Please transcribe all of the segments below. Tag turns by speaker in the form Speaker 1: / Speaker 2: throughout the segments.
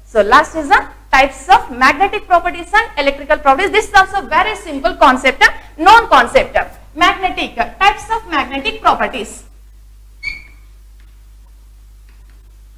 Speaker 1: So last is the types of magnetic properties and electrical properties. This is also very simple concept, known concept. Magnetic, types of magnetic properties.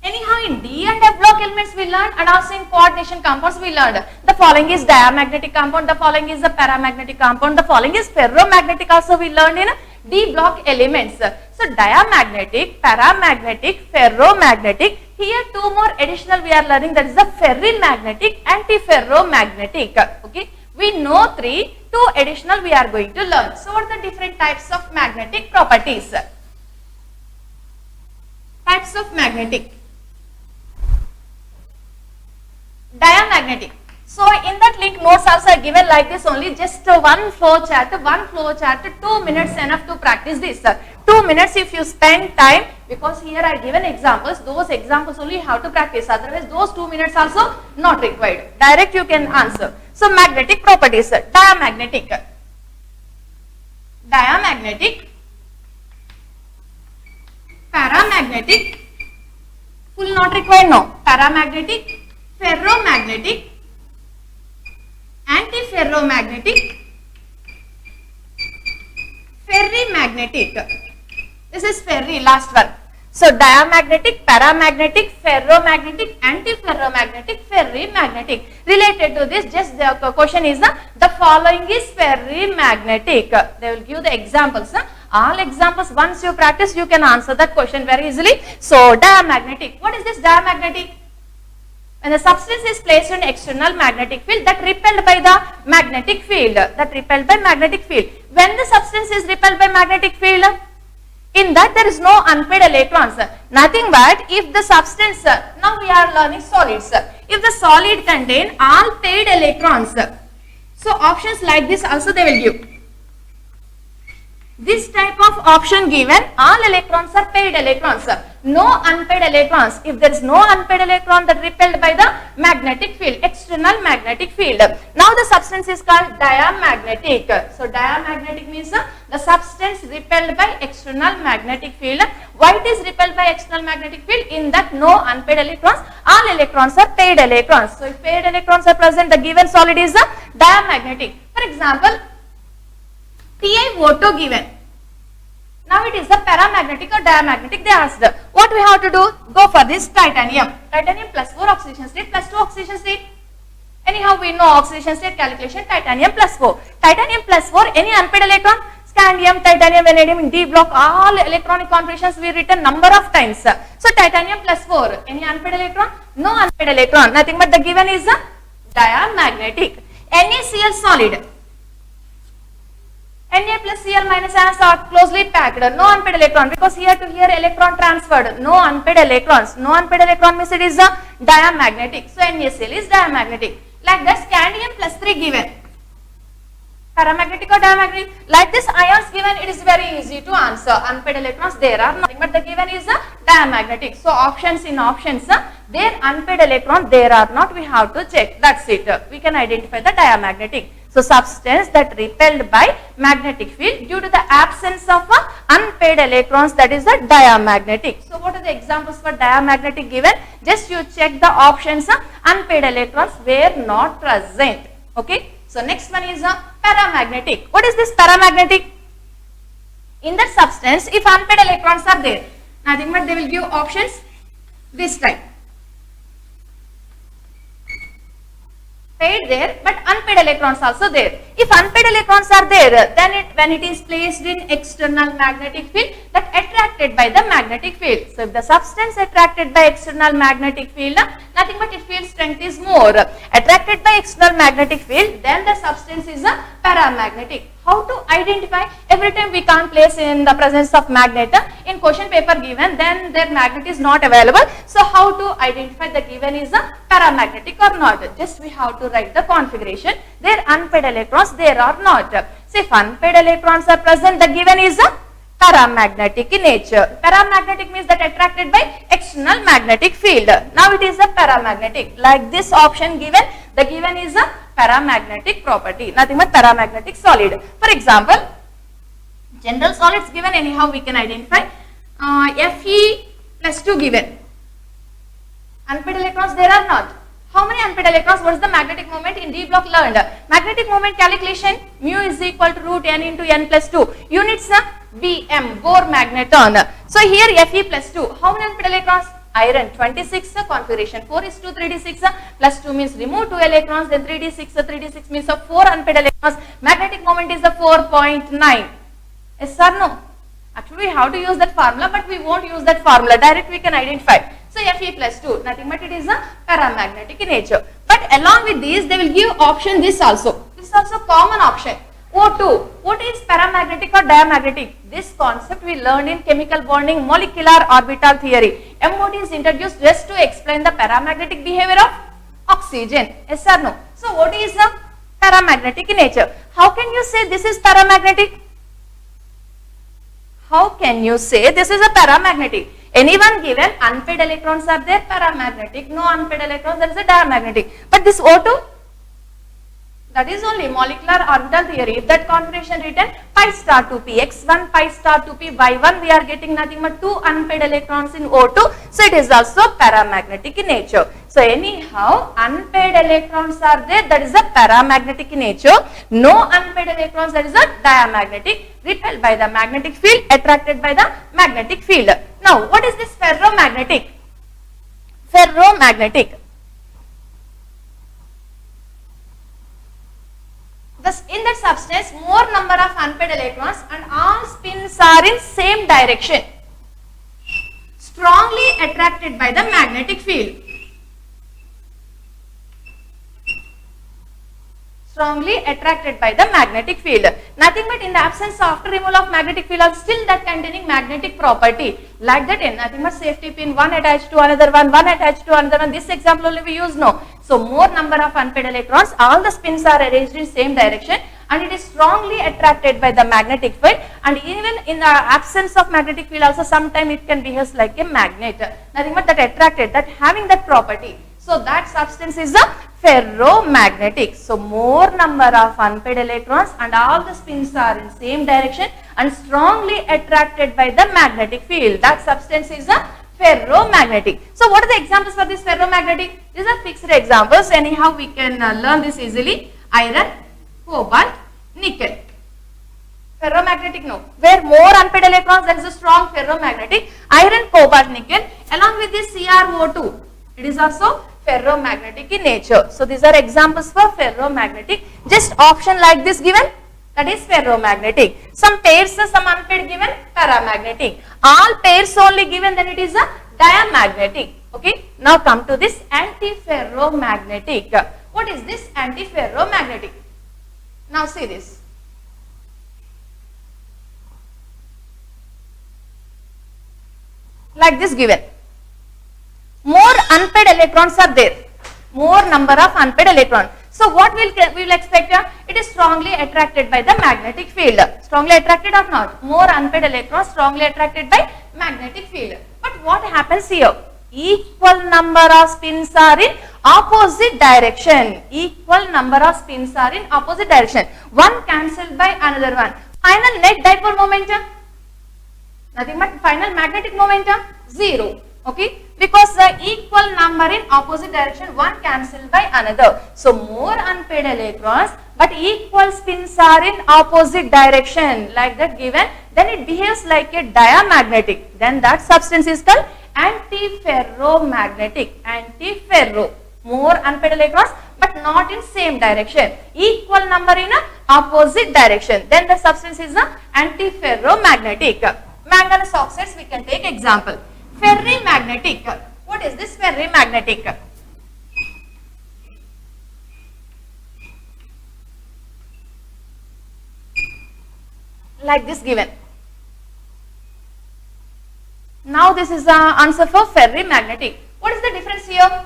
Speaker 1: Anyhow, in D and F block elements we learned, and also in coordination compounds we learned. The following is diamagnetic compound, the following is the paramagnetic compound, the following is ferromagnetic also we learned in D block elements. So diamagnetic, paramagnetic, ferromagnetic. Here two more additional we are learning, that is the ferrimagnetic, antiferromagnetic. Okay, we know three, two additional we are going to learn. So what are the different types of magnetic properties? Types of magnetic. Diamagnetic. So in that link notes also are given like this only, just one flow chart, 2 minutes enough to practice this. 2 minutes if you spend time, because here I given examples, those examples only you have to practice, otherwise those 2 minutes also not required. Direct you can answer. So magnetic properties, diamagnetic. Diamagnetic, paramagnetic, full not required, no, paramagnetic, ferromagnetic, antiferromagnetic, ferrimagnetic. This is ferri, last one. So diamagnetic, paramagnetic, ferromagnetic, antiferromagnetic, ferrimagnetic. Related to this, just the question is the following is ferrimagnetic. They will give the examples. All examples, once you practice, you can answer that question very easily. So diamagnetic. What is this diamagnetic? When the substance is placed in external magnetic field, that repelled by the magnetic field, When the substance is repelled by magnetic field, in that there is no unpaid electrons. Nothing but if the substance, now we are learning solids. If the solid contain all paid electrons, so options like this also they will give. This type of option given, all electrons are paid electrons, no unpaid electrons. If there is no unpaid electron, that repelled by the magnetic field, external magnetic field. Now the substance is called diamagnetic. So diamagnetic means the substance repelled by external magnetic field. Why it is repelled by external magnetic field? In that no unpaid electrons, all electrons are paid electrons. So if paid electrons are present, the given solid is diamagnetic. For example, TiO2 given. Now it is the paramagnetic or diamagnetic, they asked. What we have to do? Go for this titanium. Titanium plus 4 oxidation state plus 2 oxidation state. Anyhow we know oxidation state calculation, titanium plus 4. Titanium plus 4, any unpaid electron? Scandium, titanium, vanadium in D block, all electronic configurations we written number of times. So titanium plus 4, any unpaid electron? No unpaid electron, nothing but the given is diamagnetic. NaCl solid. Na plus Cl minus are closely packed, no unpaid electron, because here to here electron transferred, no unpaid electrons. No unpaid electron means it is a diamagnetic. So NaCl is diamagnetic. Like that, scandium plus 3 given. Paramagnetic or diamagnetic? Like this ions given, it is very easy to answer. Unpaid electrons there are nothing, but the given is a diamagnetic. So options in options, there unpaid electron there are not, we have to check. That's it. We can identify the diamagnetic. So substance that repelled by magnetic field due to the absence of unpaid electrons, that is a diamagnetic. So what are the examples for diamagnetic given? Just you check the options, unpaid electrons were not present. Okay. So next one is paramagnetic. What is this paramagnetic? In that substance, if unpaid electrons are there, nothing but they will give options this type. Paid there, but unpaid electrons also there. If unpaid electrons are there, then when it is placed in external magnetic field, that attracted by the magnetic field. So if the substance attracted by external magnetic field, nothing but its field strength is more. Attracted by external magnetic field, then the substance is a paramagnetic. How to identify? Every time we can't place in the presence of magnet. In question paper given, then their magnet is not available. So how to identify the given is a paramagnetic or not? Just we have to write the configuration. There unpaid electrons, there are not. So if unpaid electrons are present, the given is a paramagnetic in nature. Paramagnetic means that attracted by external magnetic field. Now it is a paramagnetic. Like this option given, the given is a paramagnetic property. Nothing but paramagnetic solid. For example, general solids given, anyhow we can identify. Fe plus 2 given. Unpaid electrons there are not. How many unpaired electrons? What is the magnetic moment in D block learned? Magnetic moment calculation, mu is equal to root n into n plus 2. Units Bm, Bohr magneton. So here Fe plus 2. How many unpaired electrons? Iron 26, configuration 4 is to 3d6, plus 2 means remove 2 electrons, then 3d6, 3d6 means 4 unpaired electrons. Magnetic moment is 4.9. Yes or no? Actually we have to use that formula, but we won't use that formula. Direct we can identify. So Fe plus 2, nothing but it is a paramagnetic in nature. But along with these, they will give option this also. This is also common option. O2. What is paramagnetic or diamagnetic? This concept we learned in chemical bonding molecular orbital theory. MOT is introduced just to explain the paramagnetic behavior of oxygen. Yes or no? So what is a paramagnetic in nature? How can you say this is paramagnetic? How can you say this is a paramagnetic? Anyone given, unpaired electrons are there, paramagnetic. No unpaired electrons, that is a diamagnetic. But this O2, that is only molecular orbital theory. If that configuration written pi star 2p, x1, pi star 2p, y1, we are getting nothing but 2 unpaired electrons in O2. So it is also paramagnetic in nature. So anyhow, unpaired electrons are there, that is a paramagnetic in nature. No unpaired electrons, that is a diamagnetic, repelled by the magnetic field, attracted by the magnetic field. Now, what is this ferromagnetic? Ferromagnetic. Thus, in that substance, more number of unpaired electrons and all spins are in same direction, strongly attracted by the magnetic field. Strongly attracted by the magnetic field. Nothing but in the absence of after removal of magnetic field are still that containing magnetic property. Like that, in nothing but safety pin, one attached to another one attached to another one. This example only we use now. So more number of unpaired electrons, all the spins are arranged in same direction and it is strongly attracted by the magnetic field, and even in the absence of magnetic field also sometimes it can behave like a magnet. Nothing but that attracted, that having that property. So that substance is a ferromagnetic. So more number of unpaired electrons and all the spins are in same direction and strongly attracted by the magnetic field. That substance is a ferromagnetic. So what are the examples for this ferromagnetic? These are fixed examples. Anyhow, we can learn this easily. Iron, cobalt, nickel. Ferromagnetic, no. Where more unpaired electrons, there is a strong ferromagnetic. Iron, cobalt, nickel. Along with this CrO2, it is also ferromagnetic in nature. So these are examples for ferromagnetic. Just option like this given, that is ferromagnetic. Some pairs, some unpaired given, paramagnetic. All pairs only given, then it is a diamagnetic. Okay. Now come to this antiferromagnetic. What is this antiferromagnetic? Now see this. Like this given. More unpaired electrons are there. More number of unpaired electrons. So what we will expect? It is strongly attracted by the magnetic field. Strongly attracted or not? More unpaired electrons strongly attracted by magnetic field. But what happens here? Equal number of spins are in opposite direction. Equal number of spins are in opposite direction. One cancelled by another one. Final net dipole momentum? Nothing but final magnetic momentum? 0. Okay, because the equal number in opposite direction, one cancelled by another. So more unpaired electrons, but equal spins are in opposite direction, like that given, then it behaves like a diamagnetic. Then that substance is called antiferromagnetic. Antiferro, more unpaired electrons, but not in same direction. Equal number in a opposite direction. Then the substance is a antiferromagnetic. Manganese oxides, we can take example. Ferrimagnetic. What is this ferrimagnetic? Like this given. Now this is the answer for ferrimagnetic. What is the difference here?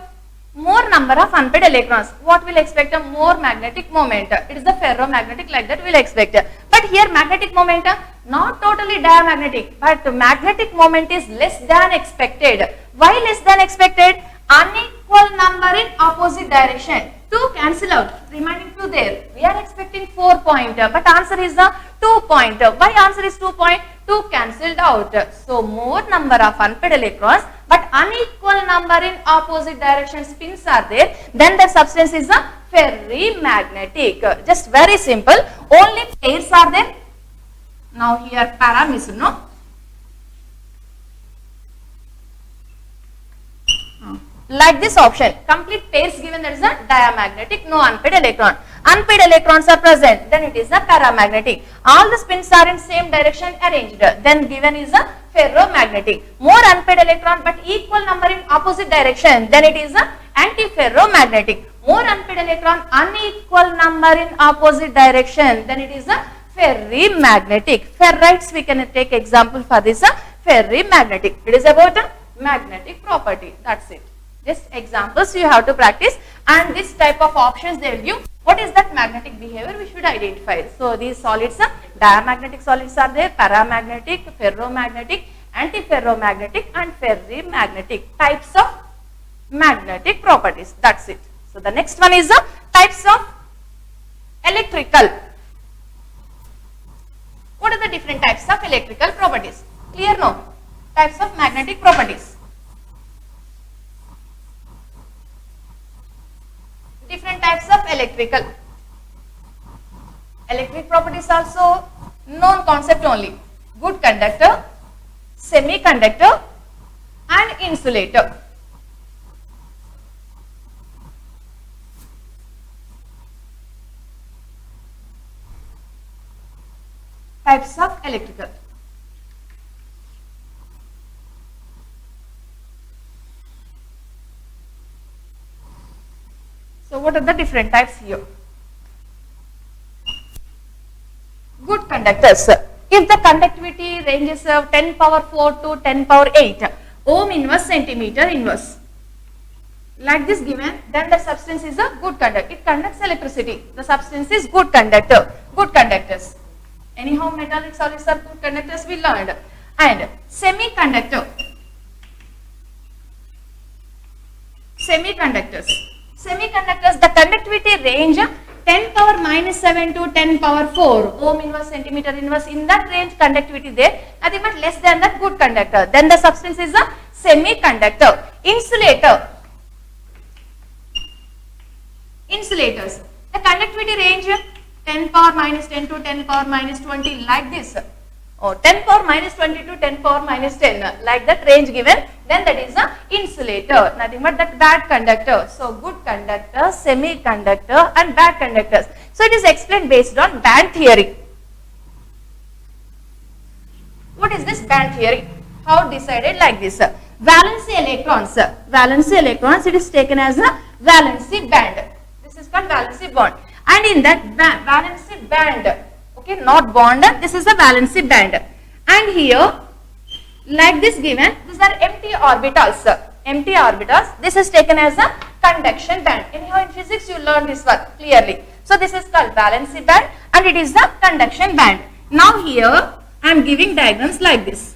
Speaker 1: More number of unpaired electrons. What will expect? A more magnetic moment. It is the ferromagnetic, like that we will expect. But here magnetic moment, not totally diamagnetic, but magnetic moment is less than expected. Why less than expected? Unequal number in opposite direction. 2 cancel out, remaining 2 there. We are expecting 4 point, but answer is the 2 point. Why answer is 2 point? 2 cancelled out. So more number of unpaired electrons, but unequal equal number in opposite direction spins are there, then the substance is a ferrimagnetic. Just very simple. Only pairs are there. Now here para means no. Like this option, complete pairs given, that is a diamagnetic, no unpaired electron. Unpaired electrons are present, then it is a paramagnetic. All the spins are in same direction arranged, then given is a ferromagnetic. More unpaired electron but equal number in opposite direction, then it is a antiferromagnetic. More unpaired electron, unequal number in opposite direction, then it is a ferrimagnetic. Ferrites we can take example for this ferrimagnetic. It is about a magnetic property. That's it. Just examples you have to practice, and this type of options they will give. What is that magnetic behavior we should identify? So these solids are diamagnetic solids are there, paramagnetic, ferromagnetic, antiferromagnetic and ferrimagnetic types of magnetic properties. That's it. So the next one is the types of electrical. What are the different types of electrical properties? Clear no? Types of magnetic properties. Different types of electrical. Electric properties also known concept only. Good conductor, semiconductor and insulator. Types of electrical. So what are the different types here? Good conductors. If the conductivity ranges of 10 power 4 to 10 power 8 ohm inverse centimeter inverse, like this given, then the substance is a good conductor. It conducts electricity. The substance is good conductor. Good conductors. Anyhow, metallic solids are good conductors, we learned. And semiconductor. Semiconductors. Semiconductors, the conductivity range 10 power minus 7 to 10 power 4 ohm inverse centimeter inverse, in that range conductivity there, nothing but less than that good conductor. Then the substance is a semiconductor. Insulator. Insulators, the conductivity range 10 power minus 10 to 10 power minus 20, like this. Or 10 power minus 20 to 10 power minus 10, like that range given, then that is a insulator, nothing but that bad conductor. So good conductor, semiconductor and bad conductors. So it is explained based on band theory. What is this band theory? How decided? Like this. Valency electrons. Valency electrons, it is taken as a valency band. This is called valency bond. And in that valency band, okay, not bond, this is a valency band. And here, like this given, these are empty orbitals. Empty orbitals, this is taken as a conduction band. Anyhow, in physics you learn this one clearly. So this is called valency band and it is the conduction band. Now here, I am giving diagrams like this.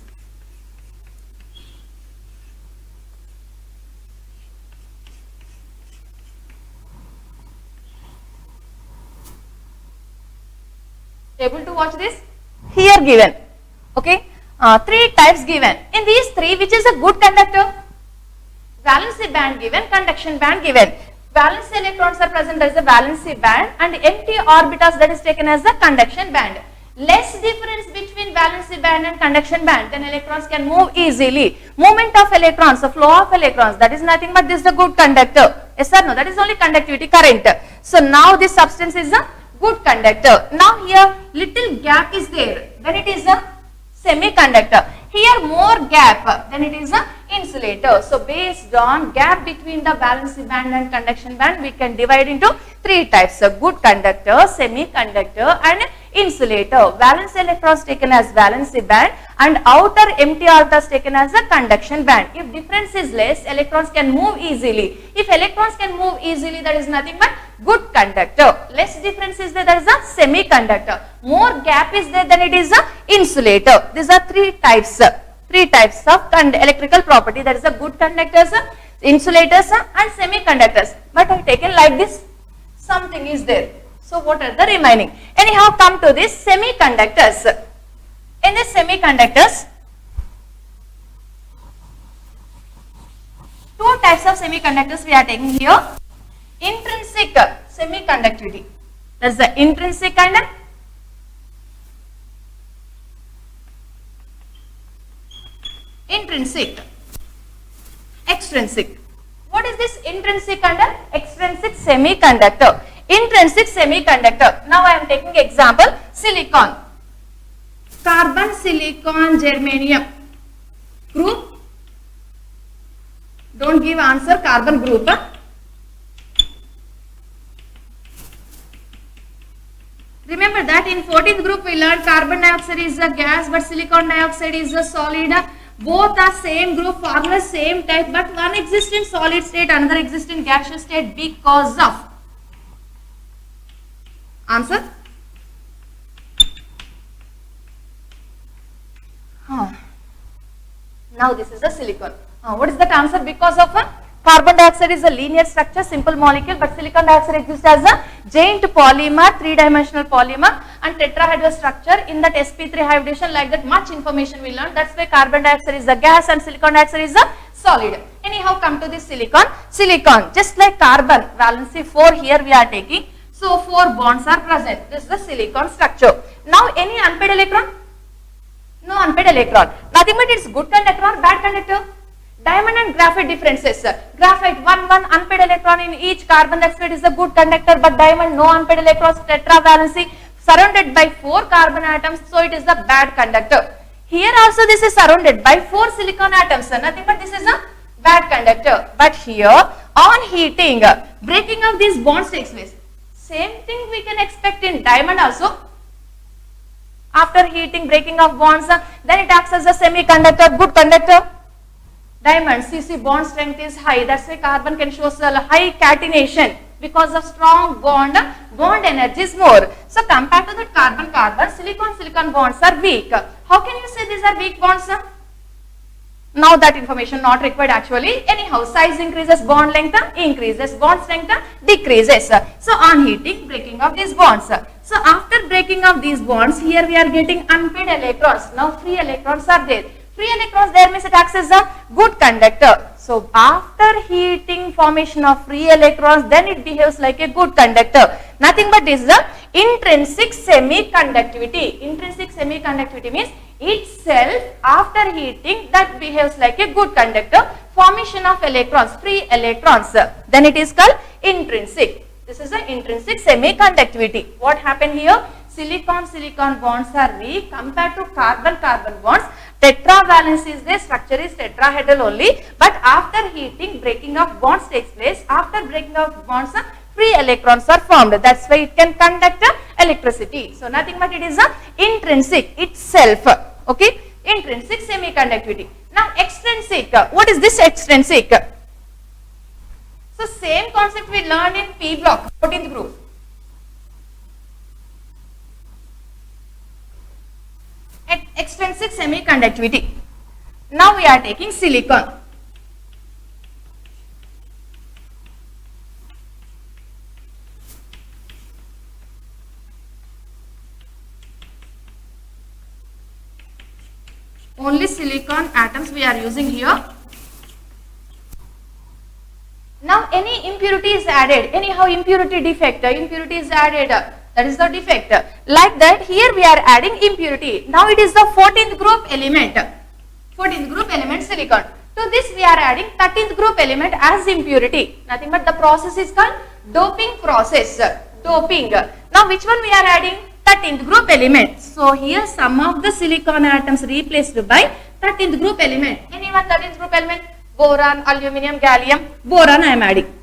Speaker 1: Able to watch this? Here given, okay, three types given. In these three, which is a good conductor? Valency band given, conduction band given. Valency electrons are present as a valency band and empty orbitals, that is taken as the conduction band. Less difference between valency band and conduction band, then electrons can move easily. Movement of electrons, the flow of electrons, that is nothing but this is a good conductor. Yes or no? That is only conductivity, current. So now this substance is a good conductor. Now here little gap is there, then it is a semiconductor. Here more gap, then it is a insulator. So based on gap between the valency band and conduction band, we can divide into three types: a good conductor, semiconductor and insulator. Valence electrons taken as valency band and outer empty orbitals taken as a conduction band. If difference is less, electrons can move easily. If electrons can move easily, that is nothing but good conductor. Less difference is there, that is a semiconductor. More gap is there, then it is a insulator. These are three types of electrical property, that is a good conductors, insulators and semiconductors. But I have taken like this, something is there. So what are the remaining? Anyhow, come to this semiconductors. In this semiconductors, Two types of semiconductors we are taking here. Intrinsic semiconductivity. That's the intrinsic and intrinsic. Extrinsic. What is this intrinsic and extrinsic semiconductor? Intrinsic semiconductor. Now I am taking example silicon. Carbon, silicon, germanium. Group. Don't give answer, carbon group. Remember that in 14th group we learned carbon dioxide is a gas but silicon dioxide is a solid. Both are same group, formula same type, but one exists in solid state, another exists in gaseous state because of. Answer? Now this is the silicon. What is that answer? Because of carbon dioxide is a linear structure, simple molecule, but silicon dioxide exists as a giant polymer, three-dimensional polymer, and tetrahedral structure. In that sp3 hybridization, like that much information we learned. That's why carbon dioxide is a gas and silicon dioxide is a solid. Anyhow, come to this silicon. Silicon, just like carbon, valency 4 here we are taking. So 4 bonds are present. This is the silicon structure. Now any unpaired electron? No unpaired electron. Nothing but it's good conductor or bad conductor. Diamond and graphite differences. Graphite 1 unpaired electron in each carbon dioxide is a good conductor, but diamond no unpaired electrons, tetravalency surrounded by 4 carbon atoms, so it is the bad conductor. Here also this is surrounded by 4 silicon atoms, nothing but this is a bad conductor. But here on heating, breaking of these bonds takes place. Same thing we can expect in diamond also. After heating, breaking of bonds, then it acts as a semiconductor, good conductor. Diamond, CC bond strength is high. That's why carbon can show a high catenation because of strong bond energy is more. So compared to that carbon, silicon bonds are weak. How can you say these are weak bonds? Now that information not required actually. Anyhow, size increases, bond length increases, bond strength decreases. So on heating, breaking of these bonds. So after breaking of these bonds, here we are getting unpaired electrons. Now free electrons are there. Free electrons there means it acts as a good conductor. So after heating, formation of free electrons, then it behaves like a good conductor. Nothing but this is the intrinsic semiconductivity. Intrinsic semiconductivity means itself after heating that behaves like a good conductor. Formation of electrons, free electrons, then it is called intrinsic. This is the intrinsic semiconductivity. What happened here? Silicon bonds are weak compared to carbon bonds. Tetravalence is there, structure is tetrahedral only, but after heating, breaking of bonds takes place. After breaking of bonds, free electrons are formed. That's why it can conduct electricity. So nothing but it is a intrinsic itself. Okay, intrinsic semiconductivity. Now extrinsic. What is this extrinsic? So same concept we learned in P block, 14th group. Extrinsic semiconductivity. Now we are taking silicon. Only silicon atoms we are using here. Now any impurity is added, anyhow impurity defect, impurity is added, that is the defect. Like that here we are adding impurity. Now it is the 14th group element, 14th group element silicon. To this we are adding 13th group element as impurity. Nothing but the process is called doping process, doping. Now which one we are adding? 13th group element. So here some of the silicon atoms replaced by 13th group element. Anyone 13th group element? Boron, aluminum, gallium, boron I am adding.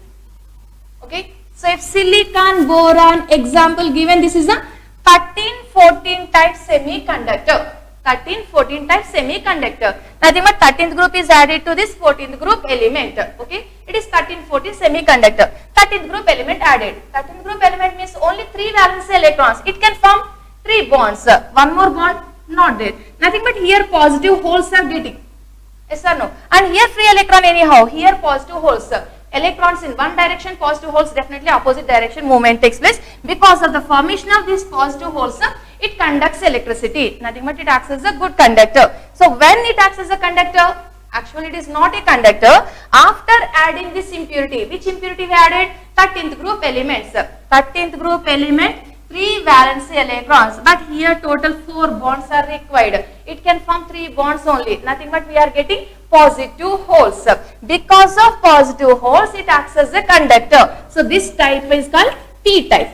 Speaker 1: Okay. So if silicon, boron, example given, this is a 13-14 type semiconductor. 13-14 type semiconductor. Nothing but 13th group is added to this 14th group element. Okay. It is 13-14 semiconductor. 13th group element added. 13th group element means only 3 valence electrons. It can form 3 bonds. One more bond not there. Nothing but here positive holes are getting. Yes or no? And here free electron anyhow. Here positive holes. Electrons in one direction, positive holes definitely opposite direction movement takes place. Because of the formation of these positive holes, it conducts electricity. Nothing but it acts as a good conductor. So when it acts as a conductor, Actually, it is not a conductor. After adding this impurity, which impurity we added? 13th group elements. 13th group element, 3 valency electrons. But here total 4 bonds are required. It can form 3 bonds only. Nothing but we are getting positive holes. Because of positive holes, it acts as a conductor. So this type is called P type.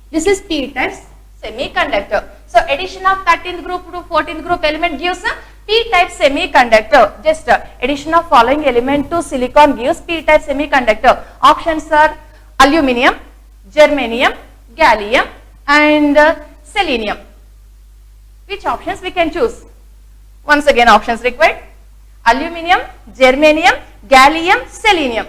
Speaker 1: This is P type semiconductor. So addition of 13th group to 14th group element gives a P-type semiconductor. Just addition of following element to silicon gives P-type semiconductor. Options are aluminum, germanium, gallium and selenium. Which options we can choose? Once again options required. Aluminum, germanium, gallium, selenium.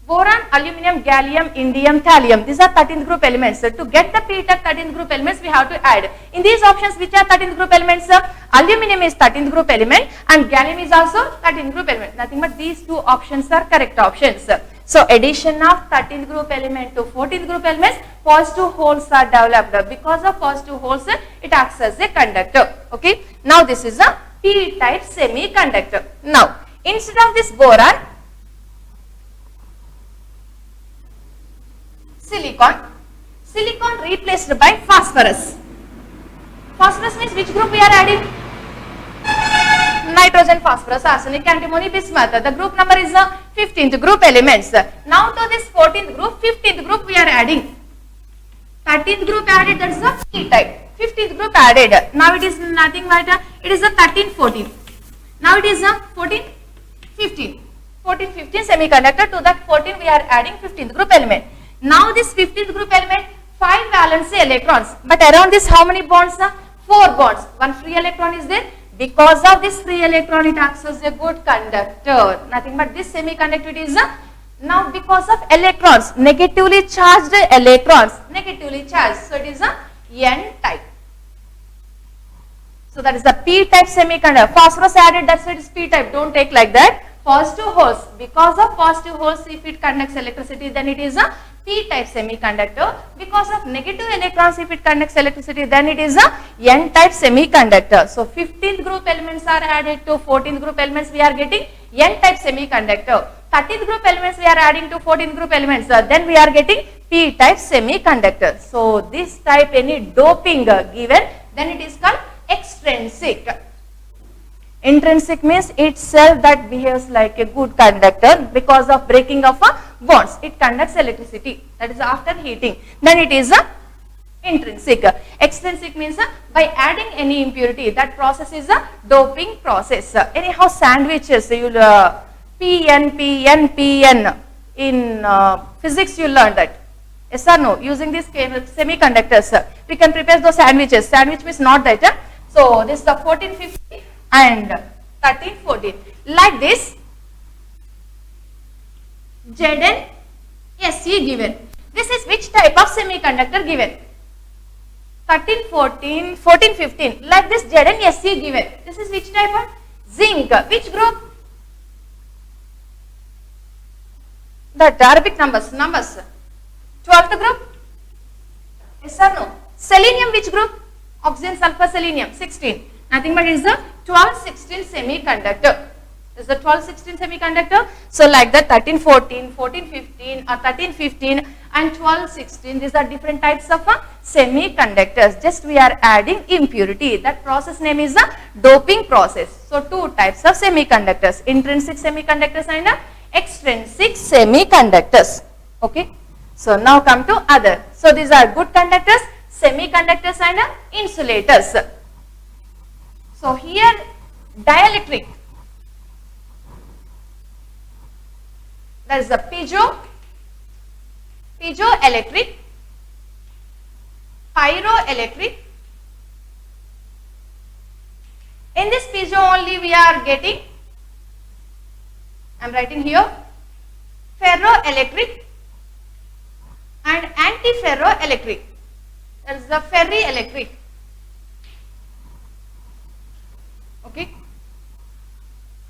Speaker 1: Boron, aluminum, gallium, indium, thallium. These are 13th group elements. So to get the P-type 13th group elements, we have to add. In these options, which are 13th group elements? Aluminum is 13th group element and gallium is also 13th group element. Nothing but these two options are correct options. So addition of 13th group element to 14th group elements, positive holes are developed. Because of positive holes, it acts as a conductor. Okay. Now this is a P-type semiconductor. Now instead of this boron, silicon replaced by phosphorus. Phosphorus means which group we are adding? Nitrogen, phosphorus, arsenic, antimony, bismuth. The group number is the 15th group elements. Now to this 14th group, 15th group we are adding. 13th group added, that is the P type. 15th group added. Now it is nothing but it is a 13, 14. Now it is a 14, 15. 14, 15 semiconductor. To that 14 we are adding 15th group element. Now this 15th group element, 5 valency electrons. But around this how many bonds? 4 bonds. One free electron is there. Because of this free electron, it acts as a good conductor. Nothing but this semiconductor is now because of electrons, negatively charged electrons, negatively charged. So it is a N type. So that is the P type semiconductor. Phosphorus added, that's why it is P type. Don't take like that. Positive holes. Because of positive holes, if it conducts electricity, then it is a P-type semiconductor. Because of negative electrons, if it conducts electricity, then it is a N-type semiconductor. So 15th group elements are added to 14th group elements, we are getting N-type semiconductor. 13th group elements we are adding to 14th group elements, then we are getting P-type semiconductor. So this type any doping given, then it is called extrinsic. Intrinsic means itself that behaves like a good conductor because of breaking of bonds. It conducts electricity, that is after heating. Then it is a intrinsic. Extrinsic means by adding any impurity, that process is a doping process. Anyhow, sandwiches, you will PN. In physics you learn that. Yes or no? Using these semiconductors, we can prepare those sandwiches. Sandwich means not that. So this is the 1450 and 13, 14. Like this, Zn Se given. This is which type of semiconductor given? 13, 14, 14, 15. Like this Zn Se given. This is which type of? Zinc. Which group? The Arabic numbers. 12th group? Yes or no? Selenium which group? Oxygen, sulfur, selenium. 16. Nothing but it is the 12-16 semiconductor. Is the 12-16 semiconductor. So like that 13-14, 14-15 or 13-15 and 12-16, these are different types of semiconductors. Just we are adding impurity. That process name is the doping process. So two types of semiconductors, intrinsic semiconductors and extrinsic semiconductors. Okay. So now come to other. So these are good conductors, semiconductors and insulators. So here dielectric, that is the piezoelectric, pyroelectric. In this piezo only we are getting, I am writing here, ferroelectric and antiferroelectric. That is the ferrielectric. Okay.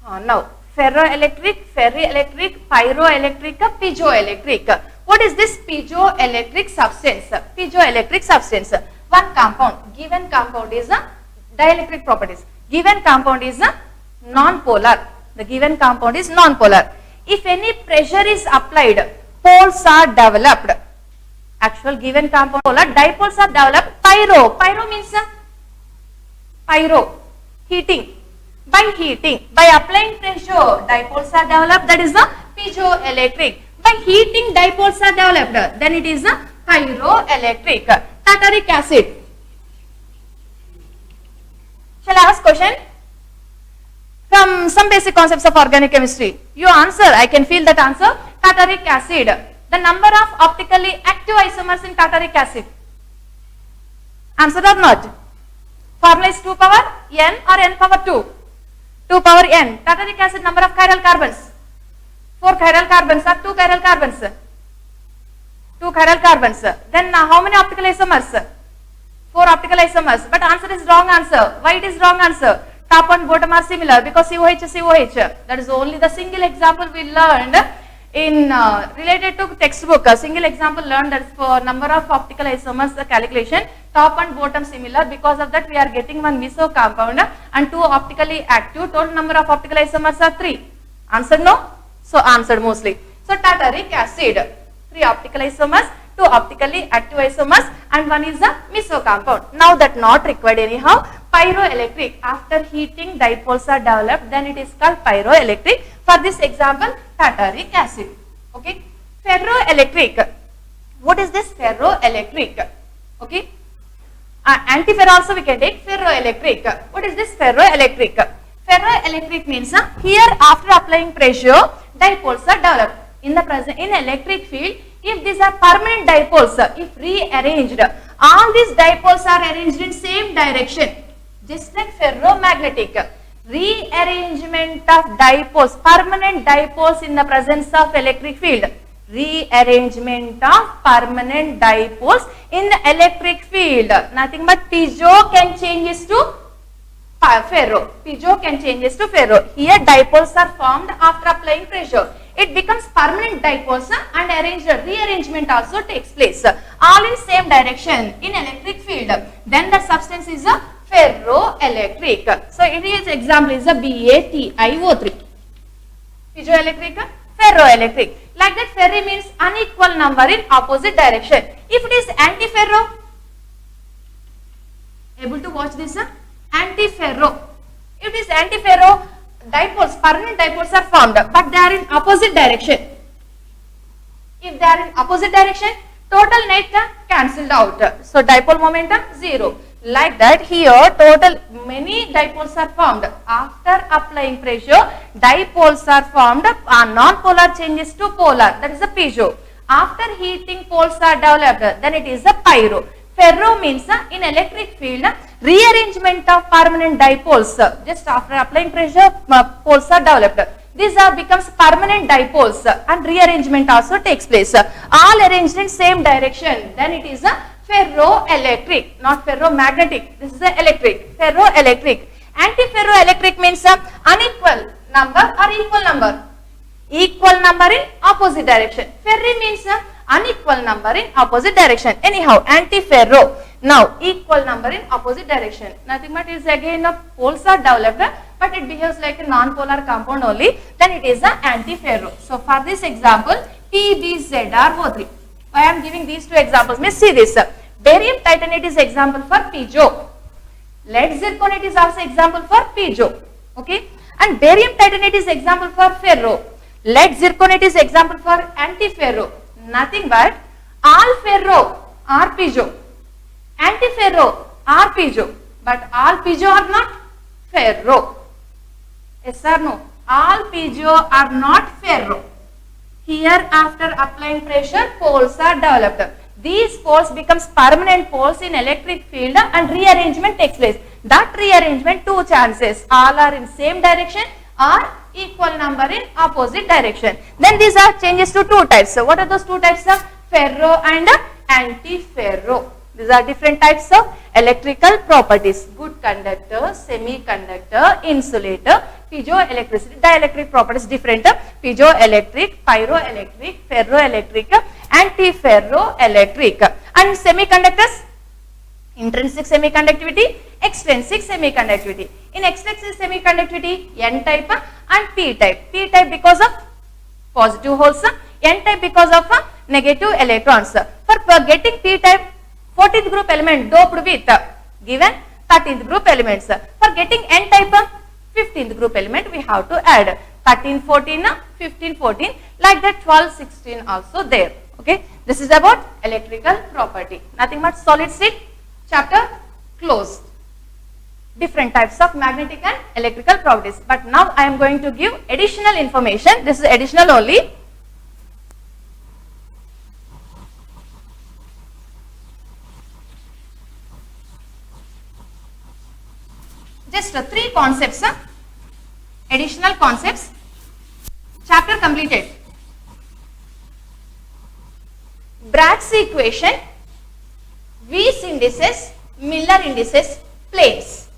Speaker 1: Now ferroelectric, ferrielectric, pyroelectric, piezoelectric. What is this piezoelectric substance? Piezoelectric substance. One compound, given compound is a dielectric properties. Given compound is a non-polar. The given compound is non-polar. If any pressure is applied, poles are developed. Actual given compound polar, dipoles are developed. Pyro. Pyro means pyro, heating. By heating, by applying pressure, dipoles are developed. That is the piezoelectric. By heating, dipoles are developed. Then it is a pyroelectric. Tartaric acid. Shall I ask question? From some basic concepts of organic chemistry. You answer. I can feel that answer. Tartaric acid. The number of optically active isomers in tartaric acid. Answer or not? Formula is 2 power n or n power 2? 2 power n. Tartaric acid number of chiral carbons. 4 chiral carbons or 2 chiral carbons? 2 chiral carbons. Then how many optical isomers? 4 optical isomers. But answer is wrong answer. Why it is wrong answer? Top and bottom are similar because COH, COH. That is only the single example we learned in related to textbook. A single example learned, that is for number of optical isomers the calculation. Top and bottom similar, because of that we are getting one meso compound and 2 optically active. Total number of optical isomers are 3. Answer no? So answered mostly. So tartaric acid, 3 optical isomers, 2 optically active isomers and 1 is a meso compound. Now that not required anyhow. Pyroelectric, after heating dipoles are developed, then it is called pyroelectric. For this example, tartaric acid. Okay. Ferroelectric. What is this ferroelectric? Okay. Antiferro also we can take. Ferroelectric. What is this ferroelectric? Ferroelectric means here after applying pressure, dipoles are developed. In the present, in electric field, if these are permanent dipoles, if rearranged, all these dipoles are arranged in same direction. Just like ferromagnetic, rearrangement of dipoles, permanent dipoles in the presence of electric field. Rearrangement of permanent dipoles in the electric field. Nothing but piezo can changes to ferro. Piezo can changes to ferro. Here dipoles are formed after applying pressure. It becomes permanent dipoles and rearrangement also takes place. All in same direction in electric field. Then the substance is a ferroelectric. So it is example is a BaTiO3. Piezoelectric, ferroelectric. Like that, ferri means unequal number in opposite direction. If it is antiferro, able to watch this? Antiferro. If it is antiferro, dipoles, permanent dipoles are formed, but they are in opposite direction. If they are in opposite direction, total net cancelled out. So dipole momentum 0. Like that, here total many dipoles are formed. After applying pressure, dipoles are formed, non-polar changes to polar. That is a piezo. After heating, poles are developed. Then it is a pyro. Ferro means in electric field, rearrangement of permanent dipoles. Just after applying pressure, poles are developed. These becomes permanent dipoles and rearrangement also takes place. All arranged in same direction. Then it is a ferroelectric, not ferromagnetic. This is the electric. Ferroelectric. Antiferroelectric means unequal number or equal number. Equal number in opposite direction. Ferri means unequal number in opposite direction. Anyhow, antiferro. Now, equal number in opposite direction. Nothing but is again the poles are developed, but it behaves like a non-polar compound only. Then it is the antiferro. So, for this example, PbZrO3. Why I am giving these two examples? May see this. Barium titanate is example for piezo. Lead zirconate is also example for piezo. Okay. And barium titanate is example for ferro. Lead zirconate is example for antiferro. Nothing but all ferro are piezo. Antiferro are piezo. But all piezo are not ferro. Yes or no? All piezo are not ferro. Here after applying pressure, poles are developed. These poles becomes permanent poles in electric field and rearrangement takes place. That rearrangement, two chances, all are in same direction or equal number in opposite direction. Then these are changes to two types. So what are those two types of ferro and antiferro? These are different types of electrical properties. Good conductor, semiconductor, insulator, piezoelectricity, dielectric properties different. Piezoelectric, pyroelectric, ferroelectric, antiferroelectric. And semiconductors, Intrinsic semiconductivity, extrinsic semiconductivity. In extrinsic semiconductivity, N type and P type. P type because of positive holes, N type because of negative electrons. For getting P type, 14th group element doped with given 13th group elements. For getting N type, 15th group element we have to add 13, 14, 15, 14, like that 12, 16 also there. Okay, this is about electrical property. Nothing but solid state chapter closed. Different types of magnetic and electrical properties. But now I am going to give additional information. This is additional only. Just 3 concepts, additional concepts. Chapter completed. Bragg's equation, Wies indices, Miller indices, planes.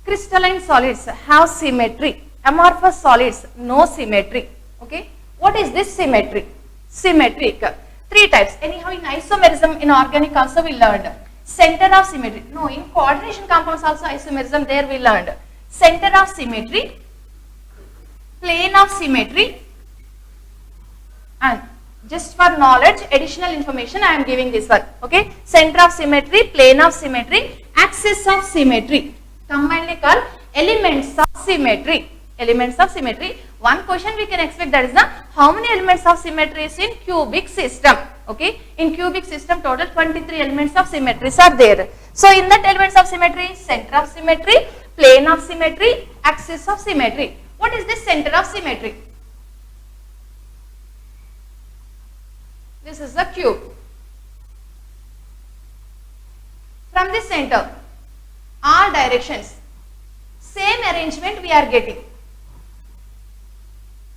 Speaker 1: Crystalline solids have symmetry. Amorphous solids no symmetry. Okay. What is this symmetry? Symmetric. 3 types. Anyhow, in isomerism in organic also we learned. Center of symmetry. No, in coordination compounds also isomerism there we learned. Center of symmetry, plane of symmetry, and just for knowledge, additional information I am giving this one. Okay. Center of symmetry, plane of symmetry, axis of symmetry. Combinedly called elements of symmetry. Elements of symmetry. One question we can expect, that is the how many elements of symmetry is in cubic system. Okay, in cubic system total 23 elements of symmetries are there. So in that elements of symmetry, center of symmetry, plane of symmetry, axis of symmetry. What is this center of symmetry? This is the cube. From this center, all directions, same arrangement we are getting.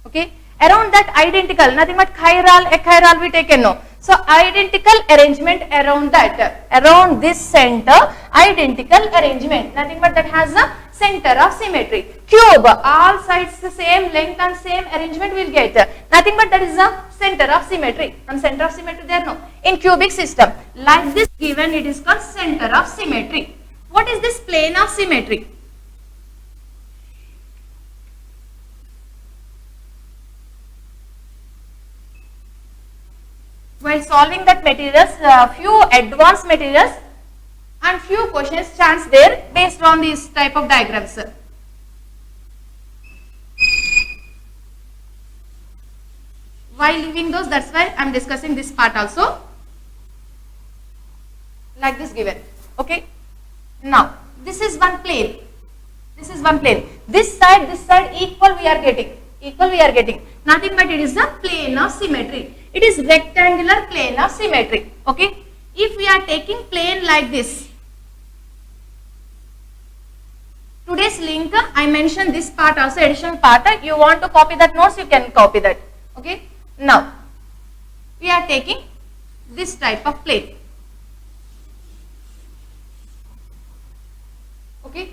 Speaker 1: Okay, around that identical, nothing but chiral, achiral we taken no. So identical arrangement around that, around this center, identical arrangement, nothing but that has a center of symmetry. Cube, all sides the same length and same arrangement we will get, nothing but that is a center of symmetry. From center of symmetry there no. In cubic system, like this given, it is called center of symmetry. What is this plane of symmetry? While solving that materials, few advanced materials and few questions chance there based on these type of diagrams. While leaving those, that's why I am discussing this part also. Like this given. Okay. Now, this is one plane. This is one plane. This side equal we are getting. Equal we are getting. Nothing but it is the plane of symmetry. It is rectangular plane of symmetry. Okay. If we are taking plane like this, today's link I mentioned this part also, additional part. You want to copy that notes, you can copy that. Okay. Now, we are taking this type of plane. Okay.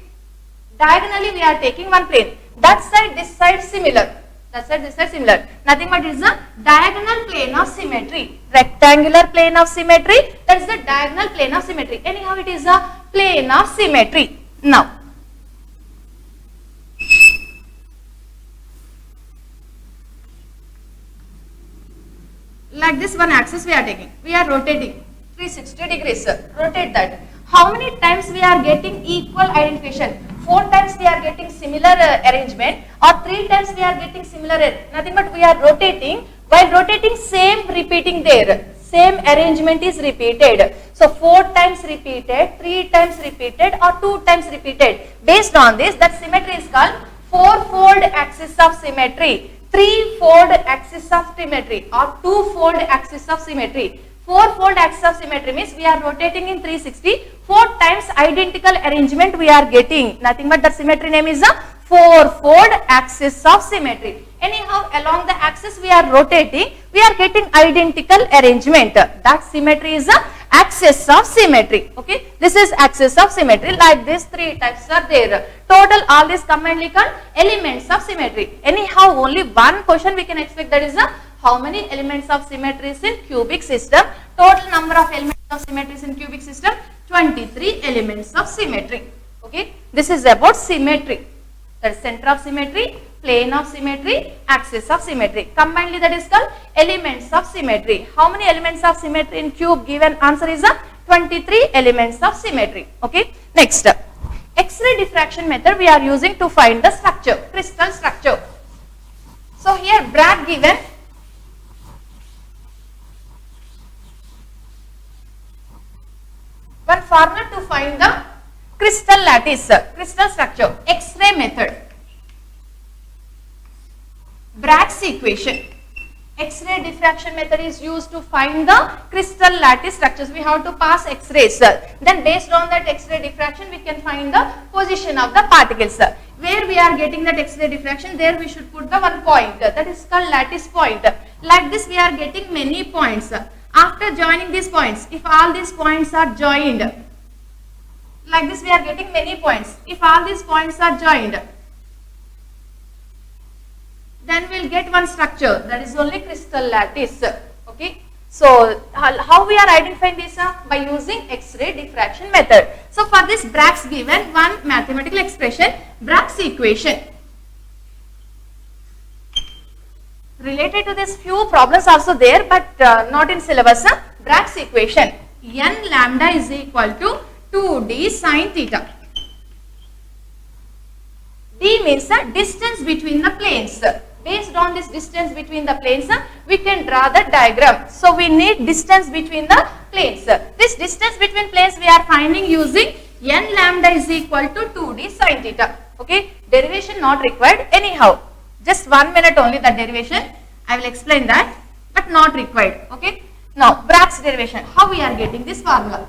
Speaker 1: Diagonally we are taking one plane. That side, this side similar. That side, this side similar. Nothing but it is a diagonal plane of symmetry. Rectangular plane of symmetry. That is the diagonal plane of symmetry. Anyhow, it is a plane of symmetry. Now, like this one axis we are taking. We are rotating 360 degrees. Rotate that. How many times we are getting equal identification? 4 times we are getting similar arrangement, or 3 times we are getting similar, nothing but we are rotating. While rotating, same repeating there, same arrangement is repeated. So 4 times repeated, 3 times repeated, or 2 times repeated. Based on this, that symmetry is called 4-fold axis of symmetry, 3-fold axis of symmetry, or 2-fold axis of symmetry. 4-fold axis of symmetry means we are rotating in 360, 4 times identical arrangement we are getting. Nothing but the symmetry name is a 4-fold axis of symmetry. Anyhow, along the axis we are rotating, we are getting identical arrangement. That symmetry is a axis of symmetry. Okay, this is axis of symmetry. Like this, three types are there. Total all these commonly called elements of symmetry. Anyhow, only one question we can expect, that is how many elements of symmetry is in cubic system. Total number of elements of symmetry is in cubic system, 23 elements of symmetry. Okay, this is about symmetry. That is center of symmetry, plane of symmetry, axis of symmetry. Combinedly that is called elements of symmetry. How many elements of symmetry in cube? Given answer is 23 elements of symmetry. Okay. Next, X-ray diffraction method we are using to find the structure, crystal structure. So here Bragg given one formula to find the crystal lattice, crystal structure, X-ray method. Bragg's equation. X-ray diffraction method is used to find the crystal lattice structures. We have to pass X-rays. Then based on that X-ray diffraction, we can find the position of the particles. Where we are getting that X-ray diffraction, there we should put the one point. That is called lattice point. Like this, we are getting many points. After joining these points, if all these points are joined, like this we are getting many points. If all these points are joined, then we will get one structure, that is only crystal lattice. Okay. So how we are identifying this? By using X-ray diffraction method. So for this Bragg's given one mathematical expression, Bragg's equation. Related to this few problems also there, but not in syllabus. Bragg's equation, n lambda is equal to 2d sin theta. D means the distance between the planes. Based on this distance between the planes, we can draw the diagram. So we need distance between the planes. This distance between planes we are finding using n lambda is equal to 2d sin theta. Okay, derivation not required. Anyhow, just 1 minute only the derivation. I will explain that, but not required. Okay. Now Bragg's derivation. How we are getting this formula?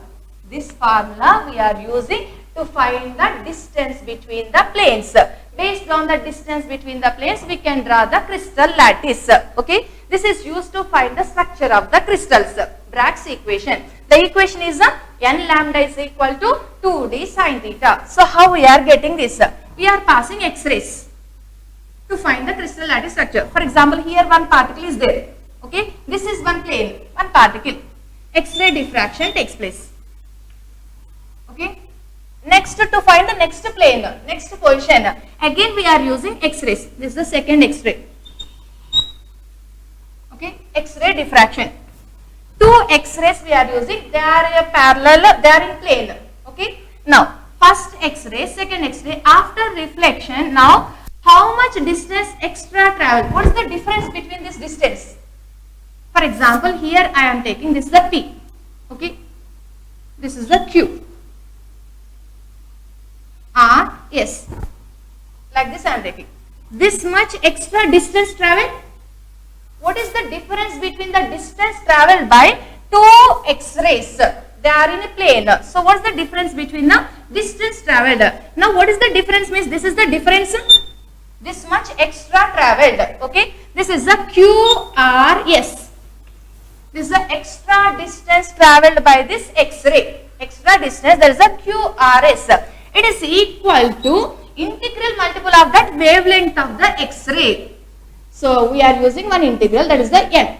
Speaker 1: This formula we are using to find the distance between the planes. Based on the distance between the planes, we can draw the crystal lattice. Okay. This is used to find the structure of the crystals. Bragg's equation. The equation is n lambda is equal to 2d sin theta. So how we are getting this? We are passing X-rays to find the crystal lattice structure. For example, here one particle is there. Okay. This is one plane, one particle. X-ray diffraction takes place. Okay. Next, to find the next plane, next position, again we are using X-rays. This is the second X-ray. Okay, X-ray diffraction. Two X-rays we are using. They are parallel. They are in plane. Okay. Now, first X-ray, second X-ray. After reflection, now how much distance extra travel? What is the difference between this distance? For example, here I am taking this is the P. Okay. This is the Q. R, S. Like this I am taking. This much extra distance travel. What is the difference between the distance traveled by two X-rays? They are in a plane. So what is the difference between the distance traveled? Now what is the difference means? This is the difference. This much extra traveled. Okay. This is the QRS. This is the extra distance traveled by this X-ray. Extra distance, there is a QRS. It is equal to integral multiple of that wavelength of the X-ray. So we are using one integral, that is the n.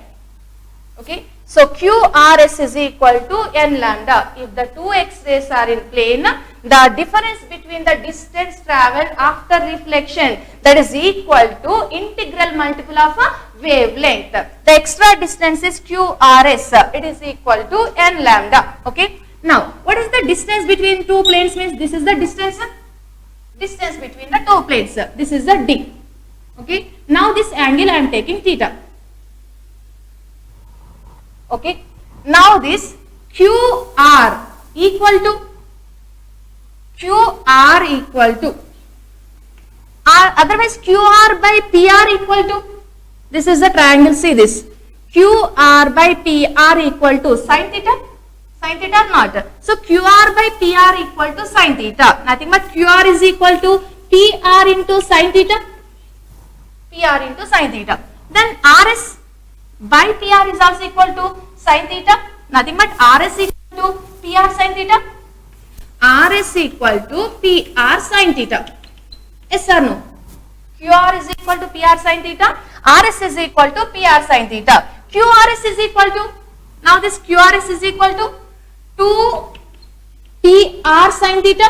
Speaker 1: Okay. So QRS is equal to n lambda. If the two X-rays are in plane, the difference between the distance travelled after reflection, that is equal to integral multiple of a wavelength. The extra distance is QRS. It is equal to n lambda. Okay. Now, what is the distance between two planes means? This is the distance between the two planes. This is the D. Okay. Now, this angle I am taking theta. Okay. Now, this QR equal to otherwise QR by PR equal to, this is the triangle, see this, QR by PR equal to sin theta. Sin theta or not? So QR by PR equal to sin theta. Nothing but QR is equal to PR into sin theta. PR into sin theta. Then RS by PR is also equal to sin theta. Nothing but RS equal to PR sin theta? RS equal to PR sin theta. Yes or no? QR is equal to PR sin theta. RS is equal to PR sin theta. QRS is equal to, now this QRS is equal to 2 PR sin theta.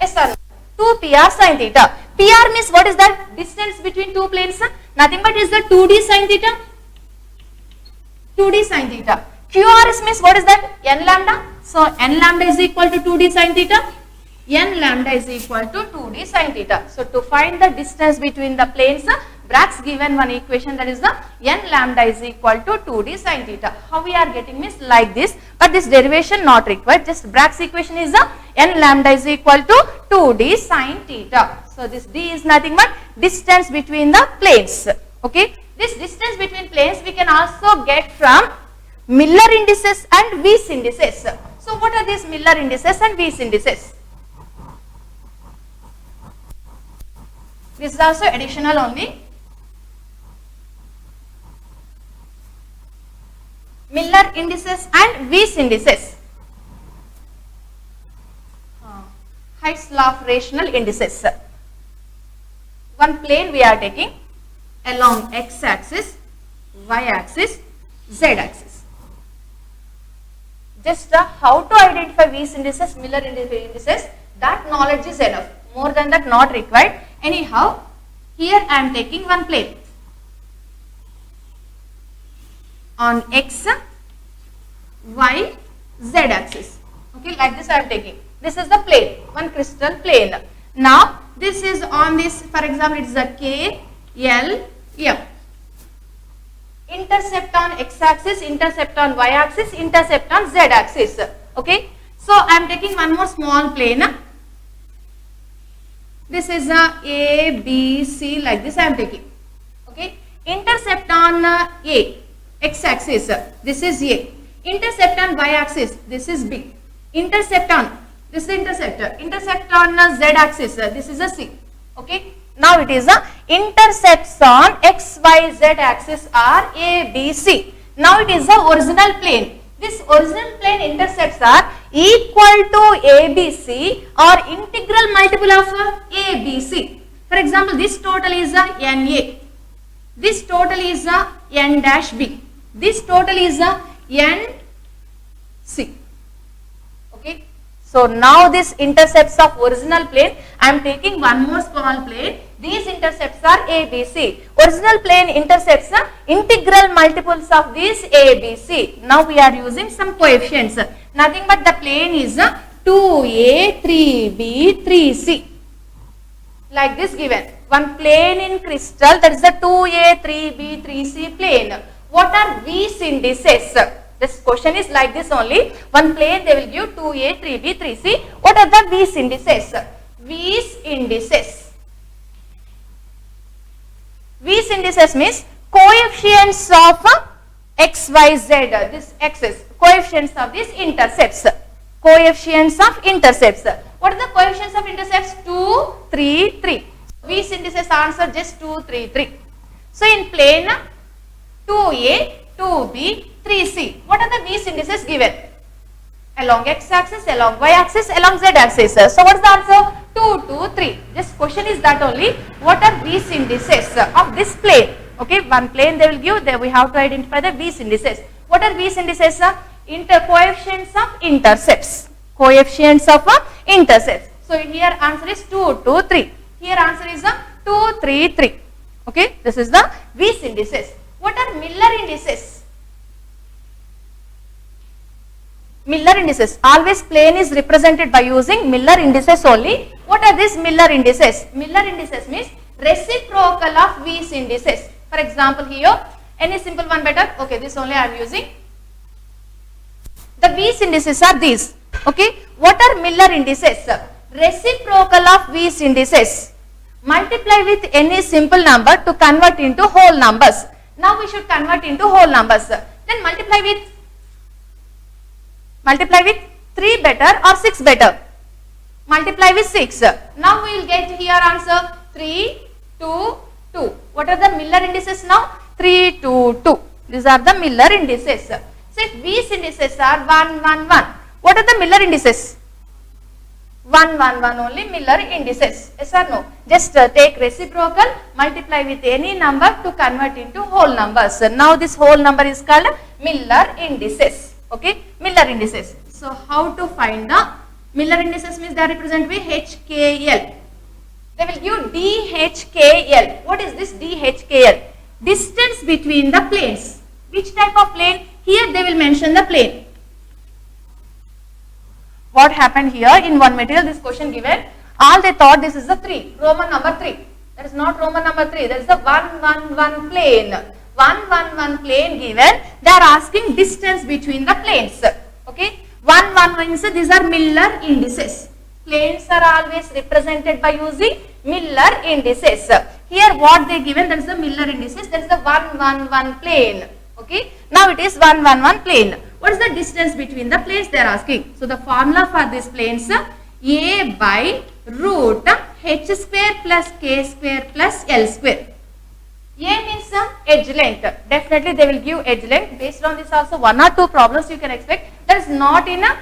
Speaker 1: Yes or no? 2 PR sin theta. PR means what is that? Distance between two planes. Nothing but is the 2D sin theta. 2D sin theta. QRS means what is that? N lambda. So n lambda is equal to 2D sin theta. N lambda is equal to 2D sin theta. So to find the distance between the planes, Bragg's given one equation, that is the n lambda is equal to 2D sin theta. How we are getting means like this, but this derivation not required. Just Bragg's equation is the n lambda is equal to 2D sin theta. So this D is nothing but distance between the planes. Okay, this distance between planes we can also get from Miller indices and Weiss indices. So what are these Miller indices and Weiss indices? This is also additional only. Miller indices and Weiss indices. Height's law of rational indices. One plane we are taking along x axis, y axis, z axis. Just how to identify Weiss indices, Miller indices, that knowledge is enough. More than that not required. Anyhow, here I am taking one plane on x, y, z axis. Okay, like this I am taking. This is the plane, one crystal plane. Now, this is on this, for example, it is a K, L, M. Intercept on x axis, intercept on y axis, intercept on z axis. Okay, so I am taking one more small plane. This is A, B, C, like this I am taking. Okay, intercept on A, x axis, this is A. Intercept on y axis, this is B. Intercept on, this is the interceptor. Intercept on z axis, this is a C. Okay, now it is intercepts on x, y, z axis are A, B, C. Now it is the original plane. This original plane intercepts are equal to ABC or integral multiple of ABC. For example, this total is NA. This total is N dash B. This total is NC. Okay. So now this intercepts of original plane. I am taking one more small plane. These intercepts are ABC. Original plane intercepts integral multiples of these ABC. Now we are using some coefficients. Nothing but the plane is 2A, 3B, 3C. Like this given. One plane in crystal, that is the 2A, 3B, 3C plane. What are Weiss indices? This question is like this only. One plane they will give 2A, 3B, 3C. What are the Weiss indices? Weiss indices. Weiss indices means coefficients of x, y, z, this axis, coefficients of these intercepts, coefficients of intercepts. What are the coefficients of intercepts? 2, 3, 3. Weiss indices answer just 2, 3, 3. So in plane 2A, 2B, 3C. What are the Weiss indices given? Along x axis, along y axis, along z axis. So what is the answer? 2, 2, 3. This question is that only. What are Weiss indices of this plane? Okay, one plane they will give, there we have to identify the Weiss indices. What are Weiss indices? Coefficients of intercepts. Coefficients of intercepts. So here answer is 2, 2, 3. Here answer is 2, 3, 3. Okay, this is the Weiss indices. What are Miller indices? Miller indices. Always plane is represented by using Miller indices only. What are these Miller indices? Miller indices means reciprocal of Weiss indices. For example, here any simple one better. Okay, this only I am using. The Weiss indices are these. Okay, what are Miller indices? Reciprocal of Weiss indices. Multiply with any simple number to convert into whole numbers. Now we should convert into whole numbers. Then multiply with 3 better or 6 better? Multiply with 6. Now we will get here answer 3, 2, 2. What are the Miller indices now? 3, 2, 2. These are the Miller indices. So if V's indices are 1, 1, 1, what are the Miller indices? 1, 1, 1 only Miller indices. Yes or no? Just take reciprocal, multiply with any number to convert into whole numbers. Now this whole number is called Miller indices. Okay, Miller indices. So how to find the Miller indices? Means they are represented by HKL. They will give DHKL. What is this DHKL? Distance between the planes. Which type of plane? Here they will mention the plane. What happened here in one material, this question given, all they thought this is the 3, Roman number 3. That is not Roman number 3, that is the 1, 1, 1 plane. 1, 1, 1 plane given, they are asking distance between the planes. Okay, 1, 1 means these are Miller indices. Planes are always represented by using Miller indices. Here what they given, that is the Miller indices, that is the 1, 1, 1 plane. Okay, now it is 1, 1, 1 plane. What is the distance between the planes they are asking? So the formula for these planes, A by root h square plus k square plus L square. A means edge length. Definitely they will give edge length. Based on this also 1 or 2 problems you can expect. That is not in a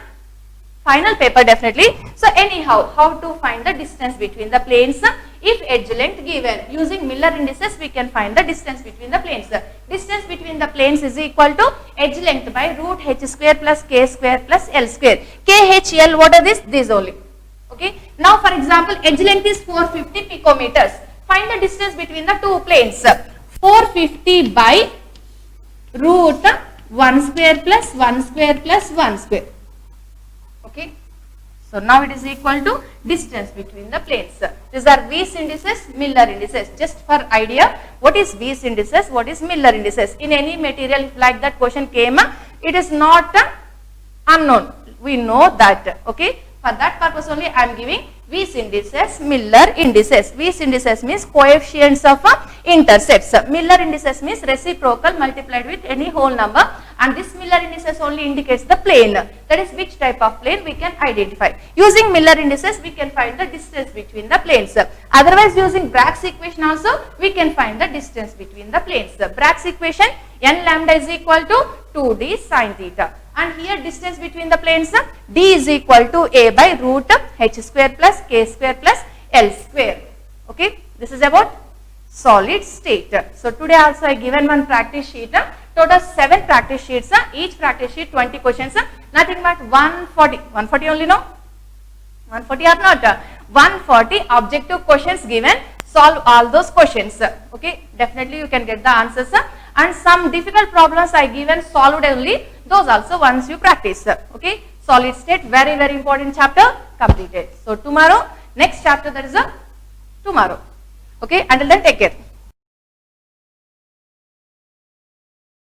Speaker 1: final paper definitely. So anyhow, how to find the distance between the planes? If edge length given, using Miller indices we can find the distance between the planes. Distance between the planes is equal to edge length by root h square plus k square plus L square. K, H, L, what are this? These only. Okay. Now for example, edge length is 450 picometers. Find the distance between the two planes. 450 by root 1 square plus 1 square plus 1 square. Okay. So now it is equal to distance between the planes. These are V's indices, Miller indices. Just for idea, what is V's indices, what is Miller indices? In any material like that question came, it is not unknown. We know that. Okay. For that purpose only I am giving V's indices, Miller indices. V's indices means coefficients of intercepts. Miller indices means reciprocal multiplied with any whole number, and this Miller indices only indicates the plane. That is which type of plane we can identify. Using Miller indices we can find the distance between the planes. Otherwise using Bragg's equation also we can find the distance between the planes. Bragg's equation, n lambda is equal to 2d sin theta. And here distance between the planes, d is equal to a by root h square plus k square plus L square. Okay, this is about solid state. So today also I given one practice sheet. Total 7 practice sheets. Each practice sheet 20 questions. Nothing but 140. 140 only, no? 140 or not? 140 objective questions given. Solve all those questions. Okay, definitely you can get the answers. And some difficult problems I given solved only. Those also once you practice. Okay, solid state, very very important chapter completed. So tomorrow next chapter, that is tomorrow. Okay, until then take care.